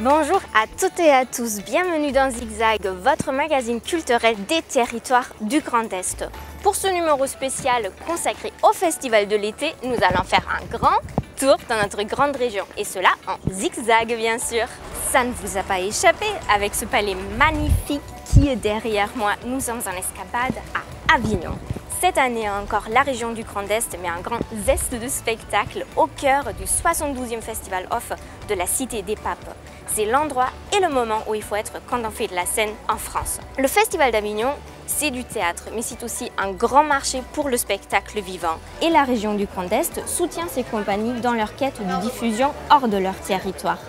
Bonjour à toutes et à tous, bienvenue dans Zigzag, votre magazine culturel des territoires du Grand Est. Pour ce numéro spécial consacré au Festival de l'été, nous allons faire un grand tour dans notre grande région, et cela en zigzag bien sûr. Ça ne vous a pas échappé, avec ce palais magnifique qui est derrière moi, nous sommes en escapade à Avignon. Cette année encore, la région du Grand Est met un grand zeste de spectacle au cœur du 72e Festival Off de la Cité des Papes. C'est l'endroit et le moment où il faut être quand on fait de la scène en France. Le Festival d'Avignon, c'est du théâtre, mais c'est aussi un grand marché pour le spectacle vivant. Et la région du Grand Est soutient ces compagnies dans leur quête de diffusion hors de leur territoire.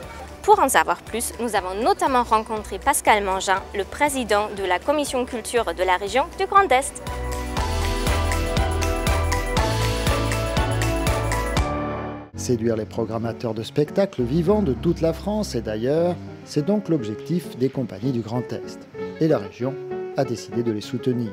Pour en savoir plus, nous avons notamment rencontré Pascal Mangin, le président de la commission culture de la région du Grand Est. Séduire les programmateurs de spectacles vivants de toute la France et d'ailleurs, c'est donc l'objectif des compagnies du Grand Est. Et la région a décidé de les soutenir.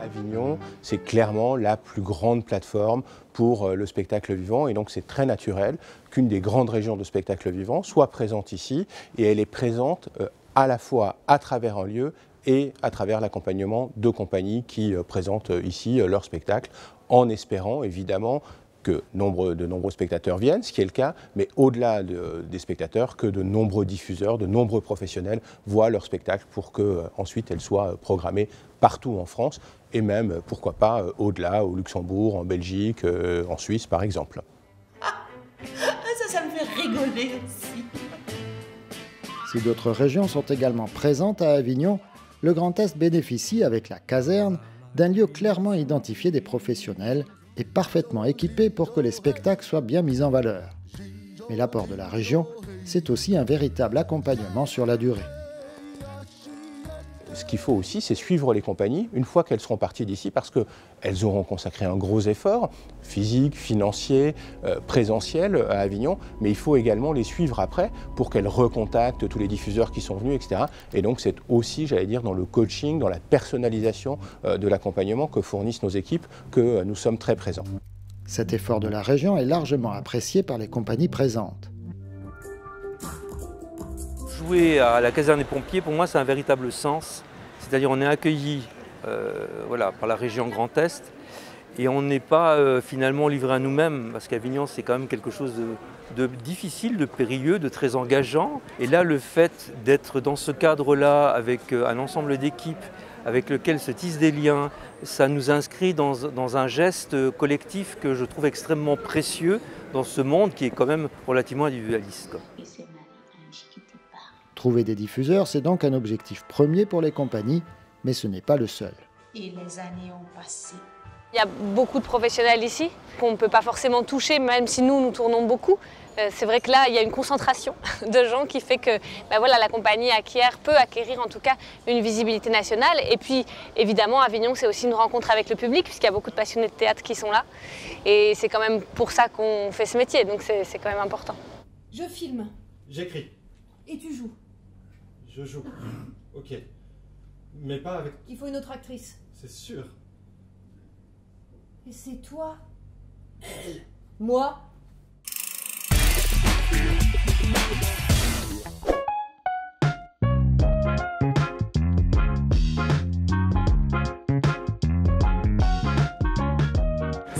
Avignon, c'est clairement la plus grande plateforme pour le spectacle vivant et donc c'est très naturel qu'une des grandes régions de spectacle vivant soit présente ici et elle est présente à la fois à travers un lieu et à travers l'accompagnement de compagnies qui présentent ici leur spectacle en espérant évidemment que de nombreux spectateurs viennent, ce qui est le cas, mais au-delà des spectateurs, que de nombreux diffuseurs, de nombreux professionnels voient leur spectacle pour qu'ensuite elles soient programmées partout en France et même, pourquoi pas, au-delà, au Luxembourg, en Belgique, en Suisse par exemple. Ça me fait rigoler aussi. Si d'autres régions sont également présentes à Avignon, le Grand Est bénéficie avec la caserne d'un lieu clairement identifié des professionnels et parfaitement équipé pour que les spectacles soient bien mis en valeur. Mais l'apport de la région, c'est aussi un véritable accompagnement sur la durée. Ce qu'il faut aussi, c'est suivre les compagnies une fois qu'elles seront parties d'ici parce qu'elles auront consacré un gros effort physique, financier, présentiel à Avignon, mais il faut également les suivre après pour qu'elles recontactent tous les diffuseurs qui sont venus, etc. Et donc c'est aussi, j'allais dire, dans le coaching, dans la personnalisation de l'accompagnement que fournissent nos équipes que nous sommes très présents. Cet effort de la région est largement apprécié par les compagnies présentes. Jouer à la caserne des pompiers, pour moi, c'est un véritable sens. C'est-à-dire on est accueilli par la région Grand Est et on n'est pas finalement livré à nous-mêmes parce qu'Avignon, c'est quand même quelque chose de difficile, de périlleux, de très engageant. Et là, le fait d'être dans ce cadre-là avec un ensemble d'équipes avec lequel se tissent des liens, ça nous inscrit dans un geste collectif que je trouve extrêmement précieux dans ce monde qui est quand même relativement individualiste, quoi. Trouver des diffuseurs, c'est donc un objectif premier pour les compagnies, mais ce n'est pas le seul. Et les années ont passé. Il y a beaucoup de professionnels ici qu'on ne peut pas forcément toucher, même si nous tournons beaucoup. C'est vrai que là, il y a une concentration de gens qui fait que la compagnie peut acquérir en tout cas une visibilité nationale. Et puis, évidemment, Avignon, c'est aussi une rencontre avec le public, puisqu'il y a beaucoup de passionnés de théâtre qui sont là. Et c'est quand même pour ça qu'on fait ce métier, donc c'est quand même important. Je filme. J'écris. Et tu joues. Je joue. Ok. Mais pas avec... Il faut une autre actrice. C'est sûr. Et c'est toi? Elle. Moi?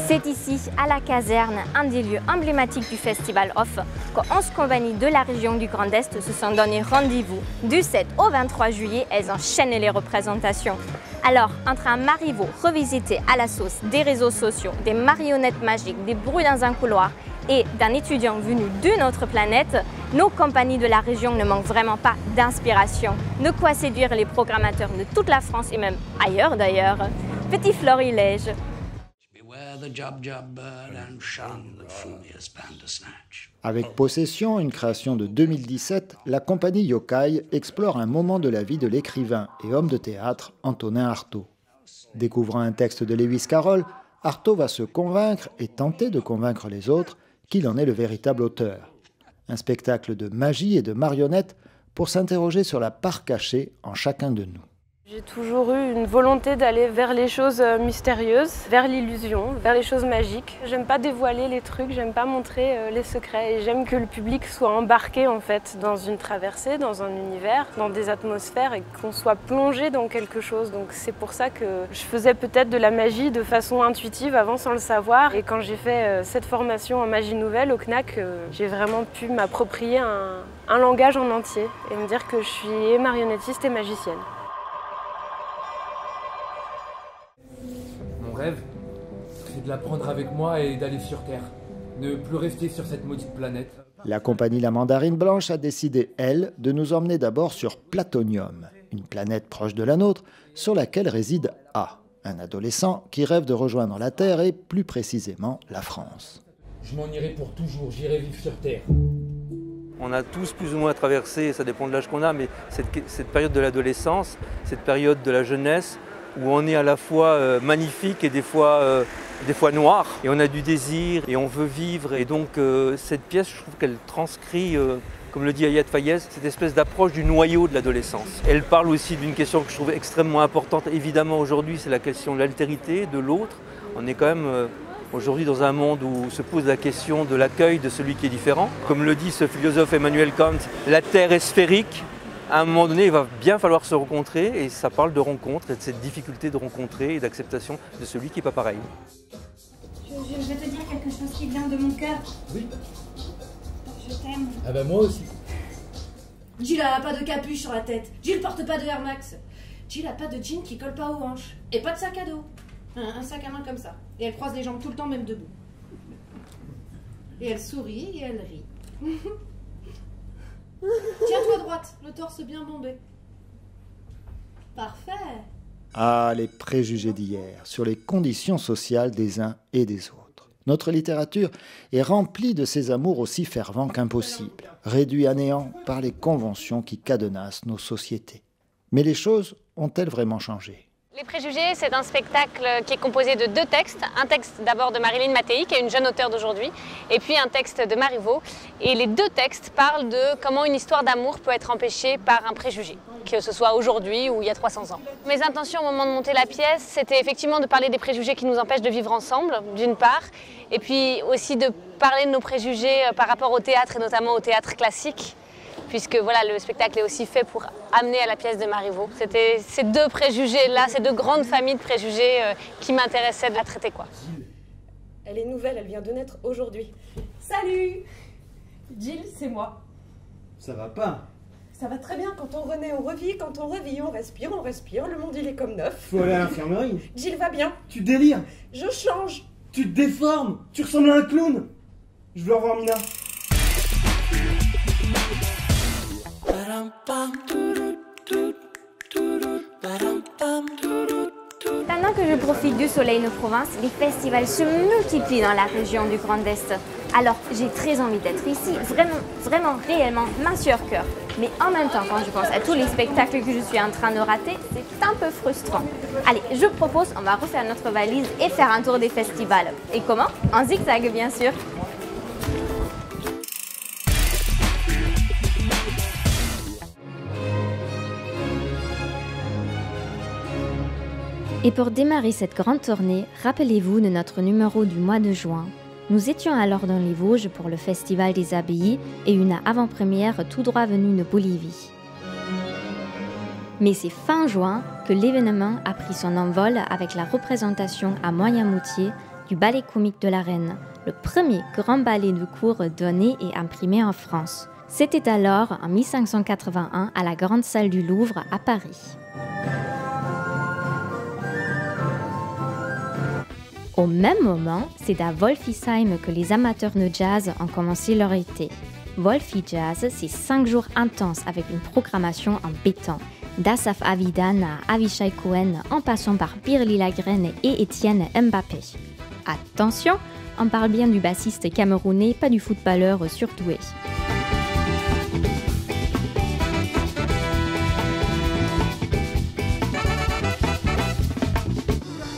C'est ici, à la caserne, un des lieux emblématiques du Festival Off, que 11 compagnies de la région du Grand Est se sont donné rendez-vous. Du 7 au 23 juillet, elles enchaînent les représentations. Alors, entre un Marivaux revisité à la sauce des réseaux sociaux, des marionnettes magiques, des bruits dans un couloir et d'un étudiant venu d'une autre planète, nos compagnies de la région ne manquent vraiment pas d'inspiration. De quoi séduire les programmateurs de toute la France et même ailleurs d'ailleurs. Petit florilège. Avec Possession, une création de 2017, la compagnie Yokai explore un moment de la vie de l'écrivain et homme de théâtre Antonin Artaud. Découvrant un texte de Lewis Carroll, Artaud va se convaincre et tenter de convaincre les autres qu'il en est le véritable auteur. Un spectacle de magie et de marionnettes pour s'interroger sur la part cachée en chacun de nous. J'ai toujours eu une volonté d'aller vers les choses mystérieuses, vers l'illusion, vers les choses magiques. J'aime pas dévoiler les trucs, j'aime pas montrer les secrets et j'aime que le public soit embarqué en fait dans une traversée, dans un univers, dans des atmosphères et qu'on soit plongé dans quelque chose. Donc c'est pour ça que je faisais peut-être de la magie de façon intuitive avant sans le savoir. Et quand j'ai fait cette formation en magie nouvelle au CNAC, j'ai vraiment pu m'approprier un langage en entier et me dire que je suis et marionnettiste et magicienne. Mon rêve, c'est de la prendre avec moi et d'aller sur Terre. Ne plus rester sur cette maudite planète. La compagnie La Mandarine Blanche a décidé, elle, de nous emmener d'abord sur Platonium, une planète proche de la nôtre, sur laquelle réside A, un adolescent qui rêve de rejoindre la Terre et plus précisément la France. Je m'en irai pour toujours, j'irai vivre sur Terre. On a tous plus ou moins traversé, ça dépend de l'âge qu'on a, mais cette période de l'adolescence, cette période de la jeunesse, où on est à la fois magnifique et des fois noir. Et on a du désir et on veut vivre. Et donc cette pièce, je trouve qu'elle transcrit, comme le dit Hayat Fayez, cette espèce d'approche du noyau de l'adolescence. Elle parle aussi d'une question que je trouve extrêmement importante. Évidemment aujourd'hui, c'est la question de l'altérité, de l'autre. On est quand même aujourd'hui dans un monde où se pose la question de l'accueil de celui qui est différent. Comme le dit ce philosophe Emmanuel Kant, la Terre est sphérique. À un moment donné, il va bien falloir se rencontrer et ça parle de rencontre et de cette difficulté de rencontrer et d'acceptation de celui qui n'est pas pareil. Je vais te dire quelque chose qui vient de mon cœur. Oui. Je t'aime. Ah bah moi aussi. Jill a pas de capuche sur la tête. Jill porte pas de Air Max. Jill a pas de jean qui colle pas aux hanches. Et pas de sac à dos. Un sac à main comme ça. Et elle croise les jambes tout le temps, même debout. Et elle sourit et elle rit. Tiens-toi droite, le torse bien bombé. Parfait. Ah, les préjugés d'hier sur les conditions sociales des uns et des autres. Notre littérature est remplie de ces amours aussi fervents qu'impossibles, réduits à néant par les conventions qui cadenassent nos sociétés. Mais les choses ont-elles vraiment changé ? Les Préjugés, c'est un spectacle qui est composé de 2 textes. Un texte d'abord de Marilyn Mattei, qui est une jeune auteure d'aujourd'hui, et puis un texte de Marivaux. Et les 2 textes parlent de comment une histoire d'amour peut être empêchée par un préjugé, que ce soit aujourd'hui ou il y a 300 ans. Mes intentions au moment de monter la pièce, c'était effectivement de parler des préjugés qui nous empêchent de vivre ensemble, d'une part, et puis aussi de parler de nos préjugés par rapport au théâtre, et notamment au théâtre classique, puisque voilà, le spectacle est aussi fait pour amener à la pièce de Marivaux. C'était ces 2 préjugés-là, ces 2 grandes familles de préjugés qui m'intéressaient à traiter, quoi. Elle est nouvelle, elle vient de naître aujourd'hui. Salut. Jill, c'est moi. Ça va pas. Ça va très bien, quand on renaît, on revit, quand on revit, on respire, le monde il est comme neuf. Faut aller à l'infirmerie. Jill va bien. Tu délires. Je change. Tu te déformes. Tu ressembles à un clown. Je veux revoir Mina. Pendant que je profite du soleil de Provence, les festivals se multiplient dans la région du Grand Est. Alors j'ai très envie d'être ici, vraiment, réellement, main sur cœur. Mais en même temps, quand je pense à tous les spectacles que je suis en train de rater, c'est un peu frustrant. Allez, je propose, on va refaire notre valise et faire un tour des festivals. Et comment? En zigzag, bien sûr. Et pour démarrer cette grande tournée, rappelez-vous de notre numéro du mois de juin. Nous étions alors dans les Vosges pour le Festival des Abbayes et une avant-première tout droit venue de Bolivie. Mais c'est fin juin que l'événement a pris son envol avec la représentation à Moyen-Moutier du Ballet Comique de la Reine, le premier grand ballet de cour donné et imprimé en France. C'était alors en 1581 à la Grande Salle du Louvre à Paris. Au même moment, c'est à Wolfisheim que les amateurs de jazz ont commencé leur été. Wolfi Jazz, c'est 5 jours intenses avec une programmation en béton. D'Asaf Avidan à Avishai Cohen, en passant par Birli Lagrène et Étienne Mbappé. Attention, on parle bien du bassiste camerounais, pas du footballeur surdoué.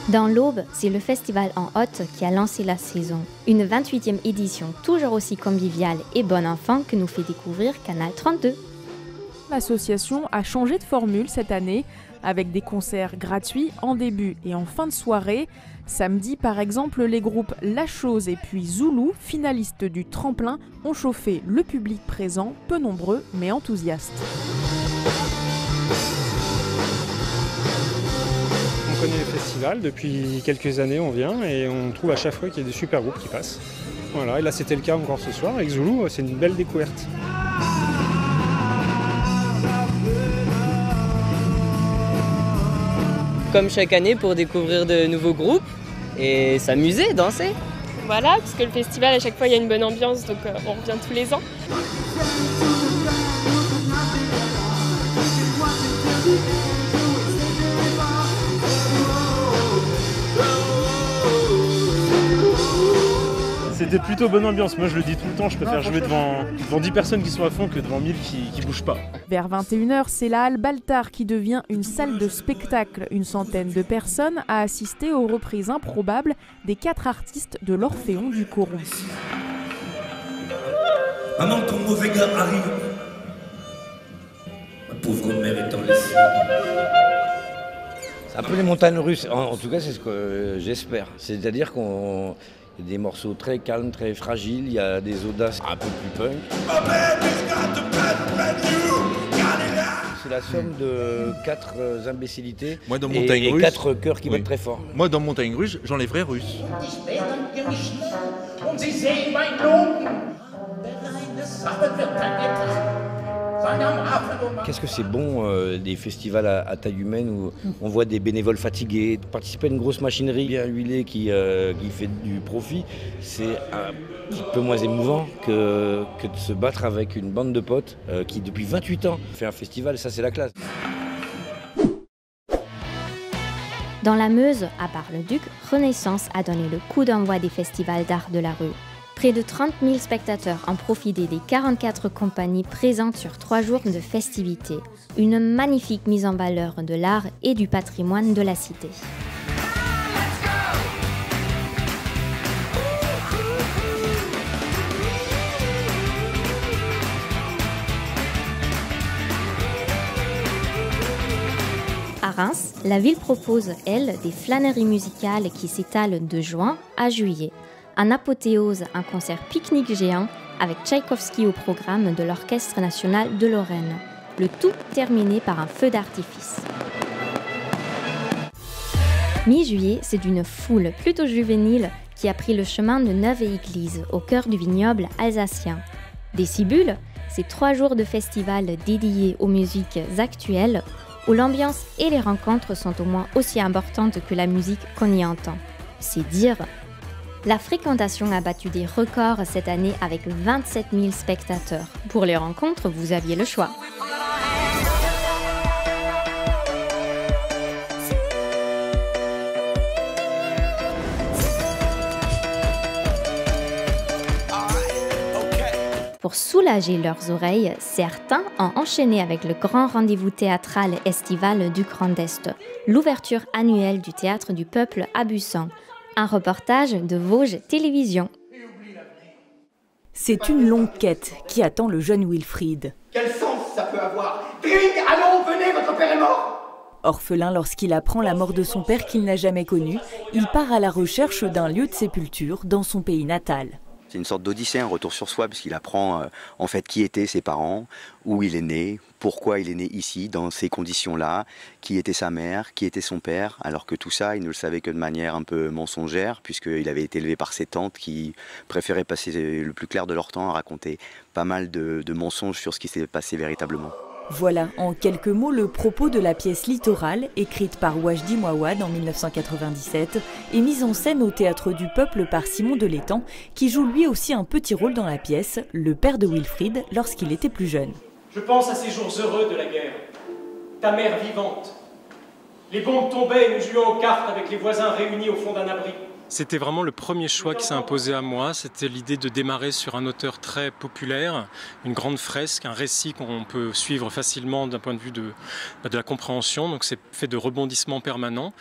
Dans l'Aube, c'est le festival en Hôte qui a lancé la saison. Une 28e édition toujours aussi conviviale et bon enfant que nous fait découvrir Canal 32. L'association a changé de formule cette année. avec des concerts gratuits en début et en fin de soirée. Samedi, par exemple, les groupes La Chose et puis Zoulou, finalistes du tremplin, ont chauffé le public présent, peu nombreux mais enthousiastes. On connaît le festival, depuis quelques années on vient et on trouve à chaque fois qu'il y a des super groupes qui passent. Voilà, et là c'était le cas encore ce soir avec Zoulou, c'est une belle découverte. Comme chaque année pour découvrir de nouveaux groupes et s'amuser, danser. Voilà, parce que le festival à chaque fois il y a une bonne ambiance, donc on revient tous les ans. C'était plutôt bonne ambiance, moi je le dis tout le temps, je préfère jouer devant 10 personnes qui sont à fond que devant 1000 qui bougent pas. Vers 21h, c'est la halle Baltard qui devient une salle de spectacle. Une centaine de personnes a assisté aux reprises improbables des 4 artistes de l'Orphéon du Coron. Maman, ton mauvais gars arrive. Ma pauvre mère est en laissée. C'est un peu les montagnes russes, en tout cas c'est ce que j'espère. C'est-à-dire qu'on... Il y a des morceaux très calmes, très fragiles, il y a des audaces un peu plus punk. C'est la somme de 4 imbécilités et 4 cœurs qui battent très fort. Moi, dans Montagne Russe, j'enlèverais russe. Qu'est-ce que c'est bon des festivals à taille humaine où on voit des bénévoles fatigués, participer à une grosse machinerie bien huilée qui fait du profit, c'est un petit peu moins émouvant que de se battre avec une bande de potes qui depuis 28 ans fait un festival, ça c'est la classe. Dans la Meuse, à Bar-le-Duc, Renaissance a donné le coup d'envoi des festivals d'art de la rue. Près de 30 000 spectateurs ont profité des 44 compagnies présentes sur 3 jours de festivités. Une magnifique mise en valeur de l'art et du patrimoine de la cité. À Reims, la ville propose, elle, des flâneries musicales qui s'étalent de juin à juillet. En apothéose, un concert pique-nique géant avec Tchaïkovski au programme de l'Orchestre national de Lorraine. Le tout terminé par un feu d'artifice. Mi-juillet, c'est d'une foule plutôt juvénile qui a pris le chemin de Neuve-Église, au cœur du vignoble alsacien. Décibule, c'est 3 jours de festival dédiés aux musiques actuelles, où l'ambiance et les rencontres sont au moins aussi importantes que la musique qu'on y entend. C'est dire. La fréquentation a battu des records cette année avec 27 000 spectateurs. Pour les rencontres, vous aviez le choix. Pour soulager leurs oreilles, certains ont enchaîné avec le grand rendez-vous théâtral estival du Grand Est, l'ouverture annuelle du Théâtre du Peuple à Bussan. Un reportage de Vosges Télévision. C'est une longue quête qui attend le jeune Wilfried. Quel sens ça peut avoir? Dring, allons, venez, votre père est mort! Orphelin lorsqu'il apprend la mort de son père qu'il n'a jamais connu, il part à la recherche d'un lieu de sépulture dans son pays natal. C'est une sorte d'odyssée, un retour sur soi, puisqu'il apprend en fait qui étaient ses parents, où il est né, pourquoi il est né ici, dans ces conditions-là, qui était sa mère, qui était son père, alors que tout ça, il ne le savait que de manière un peu mensongère, puisqu'il avait été élevé par ses tantes qui préféraient passer le plus clair de leur temps à raconter pas mal de mensonges sur ce qui s'est passé véritablement. Voilà, en quelques mots, le propos de la pièce Littoral, écrite par Wajdi Mouawad en 1997, et mise en scène au Théâtre du Peuple par Simon Delétang, qui joue lui aussi un petit rôle dans la pièce, le père de Wilfried, lorsqu'il était plus jeune. Je pense à ces jours heureux de la guerre. Ta mère vivante. Les bombes tombaient et nous jouions aux cartes avec les voisins réunis au fond d'un abri. C'était vraiment le premier choix qui s'est imposé à moi, c'était l'idée de démarrer sur un auteur très populaire, une grande fresque, un récit qu'on peut suivre facilement d'un point de vue de la compréhension, donc c'est fait de rebondissements permanents.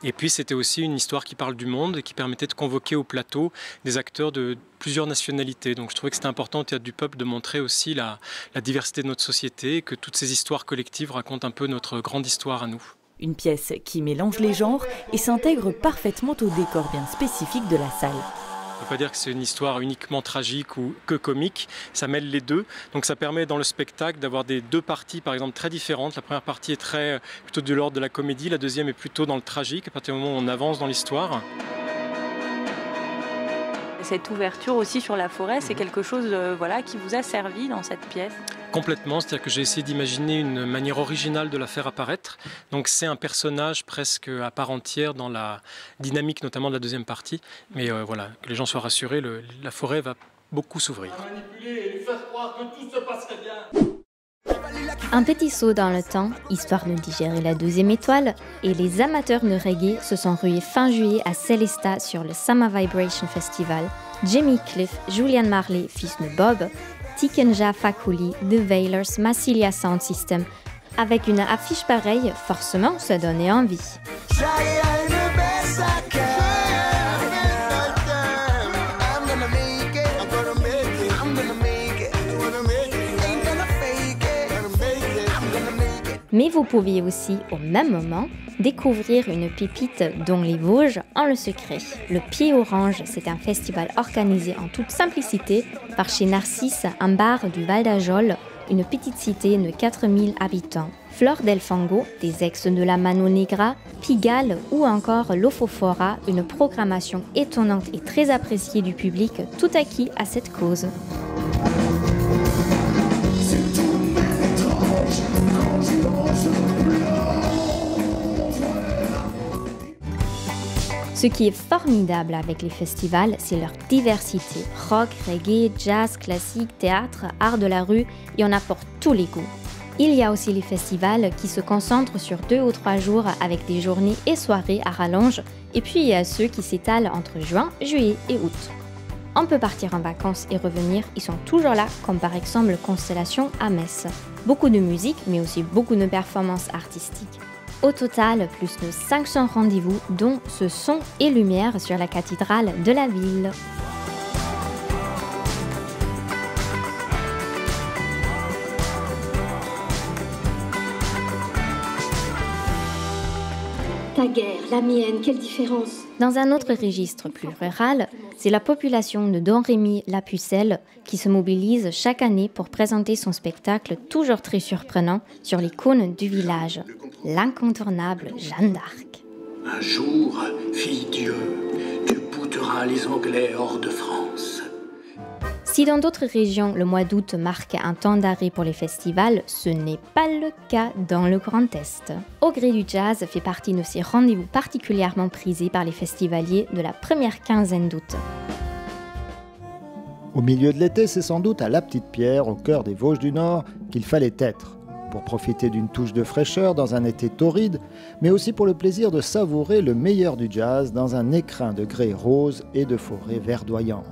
Et puis c'était aussi une histoire qui parle du monde et qui permettait de convoquer au plateau des acteurs de plusieurs nationalités. Donc je trouvais que c'était important au Théâtre du Peuple de montrer aussi la diversité de notre société et que toutes ces histoires collectives racontent un peu notre grande histoire à nous. Une pièce qui mélange les genres et s'intègre parfaitement au décor bien spécifique de la salle. On ne peut pas dire que c'est une histoire uniquement tragique ou que comique, ça mêle les deux. Donc ça permet dans le spectacle d'avoir des deux parties par exemple très différentes. La première partie est plutôt de l'ordre de la comédie, la deuxième est plutôt dans le tragique, à partir du moment où on avance dans l'histoire. Cette ouverture aussi sur la forêt, c'est quelque chose voilà, qui vous a servi dans cette pièce? Complètement, c'est-à-dire que j'ai essayé d'imaginer une manière originale de la faire apparaître. Donc c'est un personnage presque à part entière dans la dynamique notamment de la deuxième partie. Mais voilà, que les gens soient rassurés, la forêt va beaucoup s'ouvrir. Un petit saut dans le temps, histoire de digérer la deuxième étoile, et les amateurs de reggae se sont rués fin juillet à Célestat sur le Summer Vibration Festival. Jimmy Cliff, Julian Marley, fils de Bob, Tikenja Fakoly, The Wailers, Massilia Sound System. Avec une affiche pareille, forcément, ça donnait envie. Mais vous pouviez aussi, au même moment, découvrir une pépite dont les Vosges ont le secret. Le Pied Orange, c'est un festival organisé en toute simplicité par chez Narcisse, un bar du Val d'Ajol, une petite cité de 4000 habitants. Flor del Fango, des ex de la Mano Negra, Pigalle ou encore l'Ofofora, une programmation étonnante et très appréciée du public, tout acquis à cette cause. Ce qui est formidable avec les festivals, c'est leur diversité. Rock, reggae, jazz, classique, théâtre, art de la rue, il y en a pour tous les goûts. Il y a aussi les festivals qui se concentrent sur 2 ou 3 jours avec des journées et soirées à rallonge, et puis il y a ceux qui s'étalent entre juin, juillet et août. On peut partir en vacances et revenir, ils sont toujours là, comme par exemple Constellation à Metz. Beaucoup de musique, mais aussi beaucoup de performances artistiques. Au total, plus de 500 rendez-vous, dont ce son et lumière sur la cathédrale de la ville. Ta guerre, la mienne, quelle différence? Dans un autre registre plus rural, c'est la population de Don Rémy La Pucelle qui se mobilise chaque année pour présenter son spectacle toujours très surprenant sur les cônes du village, l'incontournable Jeanne d'Arc. Un jour, fille Dieu, tu bouteras les Anglais hors de France. Si dans d'autres régions, le mois d'août marque un temps d'arrêt pour les festivals, ce n'est pas le cas dans le Grand Est. Au gré du jazz fait partie de ces rendez-vous particulièrement prisés par les festivaliers de la première quinzaine d'août. Au milieu de l'été, c'est sans doute à La Petite-Pierre, au cœur des Vosges du Nord, qu'il fallait être, pour profiter d'une touche de fraîcheur dans un été torride, mais aussi pour le plaisir de savourer le meilleur du jazz dans un écrin de grès rose et de forêt verdoyante.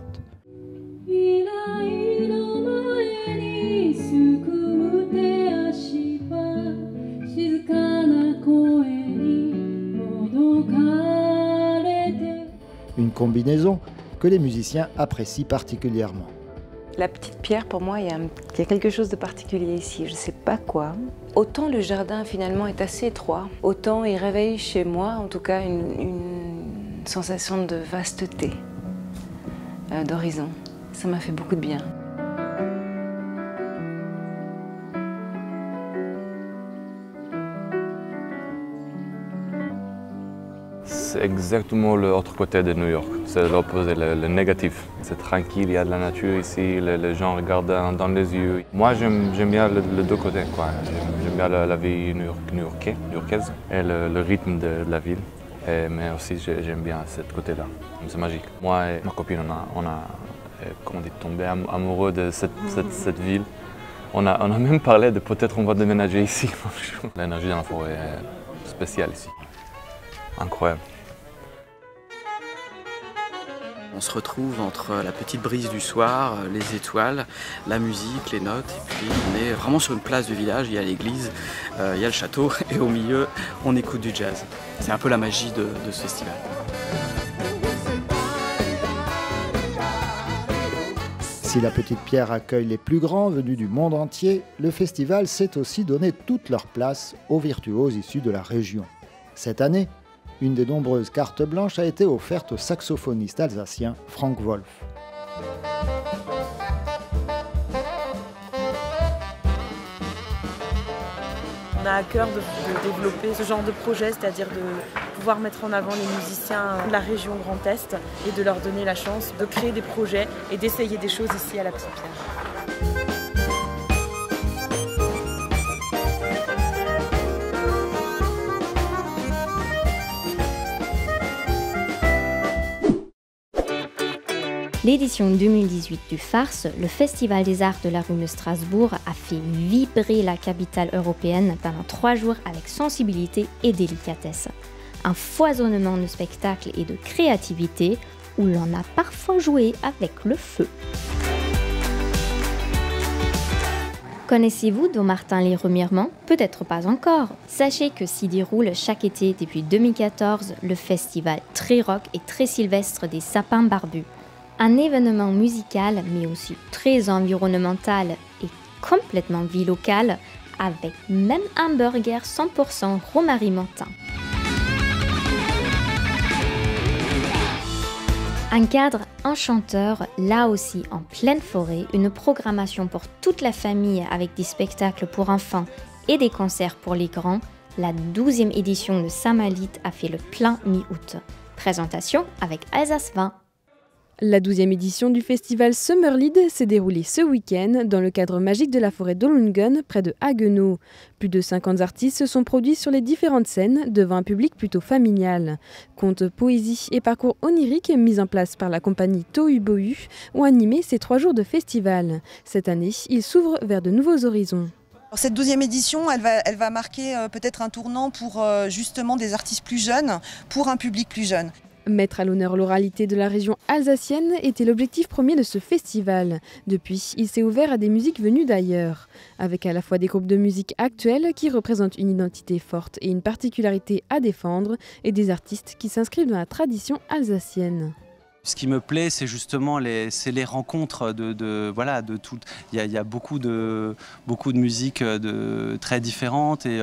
Une combinaison que les musiciens apprécient particulièrement. La Petite-Pierre, pour moi, il y a quelque chose de particulier ici, je ne sais pas quoi. Autant le jardin, finalement, est assez étroit, autant il réveille chez moi, en tout cas, une sensation de vasteté, d'horizon. Ça m'a fait beaucoup de bien. C'est exactement l'autre côté de New York, c'est l'opposé, le négatif. C'est tranquille, il y a de la nature ici, les gens regardent dans les yeux. Moi j'aime bien les deux côtés, j'aime bien la vie new-yorkaise et le rythme de la ville. Mais aussi j'aime bien ce côté-là, c'est magique. Moi et ma copine, on a tombé amoureux de cette ville. On a même parlé de peut-être on va déménager ici. L'énergie dans la forêt est spéciale ici, incroyable. On se retrouve entre la petite brise du soir, les étoiles, la musique, les notes, et puis on est vraiment sur une place du village, il y a l'église, il y a le château, et au milieu, on écoute du jazz. C'est un peu la magie de ce festival. Si la Petite-Pierre accueille les plus grands venus du monde entier, le festival sait aussi donner toute leur place aux virtuoses issus de la région. Cette année, une des nombreuses cartes blanches a été offerte au saxophoniste alsacien Frank Wolf. On a à cœur de développer ce genre de projet, c'est-à-dire de pouvoir mettre en avant les musiciens de la région Grand Est et de leur donner la chance de créer des projets et d'essayer des choses ici à la Petite Pierre. L'édition 2018 du Farce, le Festival des Arts de la rue de Strasbourg, a fait vibrer la capitale européenne pendant 3 jours avec sensibilité et délicatesse. Un foisonnement de spectacles et de créativité où l'on a parfois joué avec le feu. Connaissez-vous Dommartin les Remiremont? Peut-être pas encore. Sachez que s'y déroule chaque été depuis 2014 le festival très rock et très sylvestre des sapins barbus. Un événement musical mais aussi très environnemental et complètement vie locale avec même un burger 100% romarimentin. Un cadre enchanteur, là aussi en pleine forêt, une programmation pour toute la famille avec des spectacles pour enfants et des concerts pour les grands, la 12e édition de Samalit a fait le plein mi-août. Présentation avec Alsace 20. La 12e édition du festival Summerlied s'est déroulée ce week-end dans le cadre magique de la forêt d'Ollungen, près de Haguenau. Plus de 50 artistes se sont produits sur les différentes scènes devant un public plutôt familial. Contes, poésie et parcours oniriques mis en place par la compagnie Tohu Bohu ont animé ces 3 jours de festival. Cette année, ils s'ouvrent vers de nouveaux horizons. Cette 12e édition, elle va marquer peut-être un tournant pour justement des artistes plus jeunes, pour un public plus jeune. Mettre à l'honneur l'oralité de la région alsacienne était l'objectif premier de ce festival. Depuis, il s'est ouvert à des musiques venues d'ailleurs, avec à la fois des groupes de musique actuels qui représentent une identité forte et une particularité à défendre, et des artistes qui s'inscrivent dans la tradition alsacienne. Ce qui me plaît, c'est justement les rencontres de tout. Il y a beaucoup de musiques très différentes et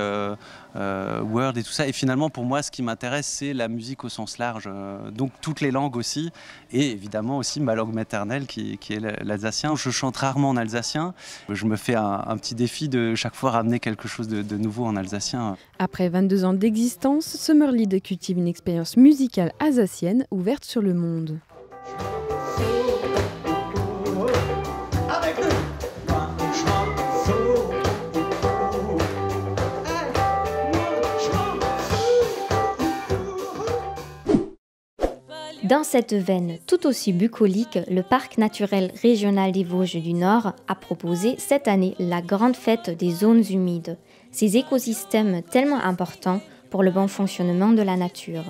world et tout ça. Et finalement, pour moi, ce qui m'intéresse, c'est la musique au sens large. Donc toutes les langues aussi, et évidemment aussi ma langue maternelle qui est l'alsacien. Je chante rarement en alsacien. Je me fais un petit défi de chaque fois ramener quelque chose de nouveau en alsacien. Après 22 ans d'existence, Summerlied cultive une expérience musicale alsacienne ouverte sur le monde. Dans cette veine tout aussi bucolique, le Parc naturel régional des Vosges du Nord a proposé cette année la grande fête des zones humides, ces écosystèmes tellement importants pour le bon fonctionnement de la nature.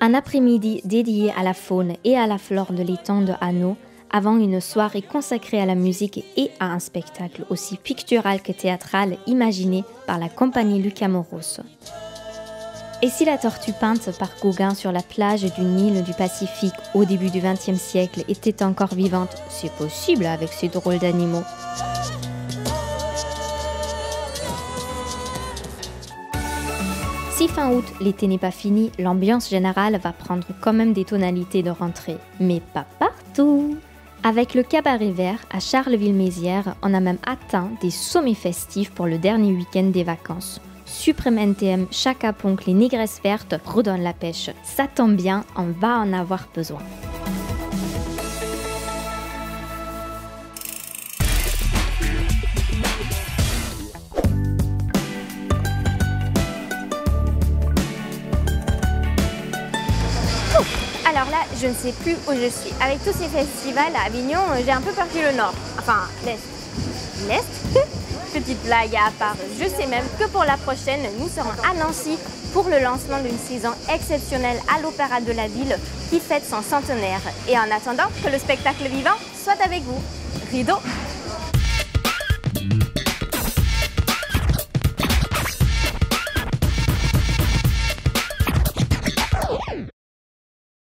Un après-midi dédié à la faune et à la flore de l'étang de Hanau, avant une soirée consacrée à la musique et à un spectacle aussi pictural que théâtral imaginé par la compagnie Lucamoros. Et si la tortue peinte par Gauguin sur la plage d'une île du Pacifique au début du XXe siècle était encore vivante, c'est possible avec ces drôles d'animaux. Si fin août, l'été n'est pas fini, l'ambiance générale va prendre quand même des tonalités de rentrée. Mais pas partout! Avec le Cabaret Vert à Charleville-Mézières, on a même atteint des sommets festifs pour le dernier week-end des vacances. Suprême NTM, Chaka Ponk, les Négresses Vertes redonnent la pêche. Ça tombe bien, on va en avoir besoin. Alors là, je ne sais plus où je suis. Avec tous ces festivals à Avignon, j'ai un peu perdu le nord. Enfin, l'est. L'est? Petite blague à part, je sais même que pour la prochaine, nous serons à Nancy pour le lancement d'une saison exceptionnelle à l'Opéra de la Ville qui fête son centenaire. Et en attendant que le spectacle vivant soit avec vous. Rideau!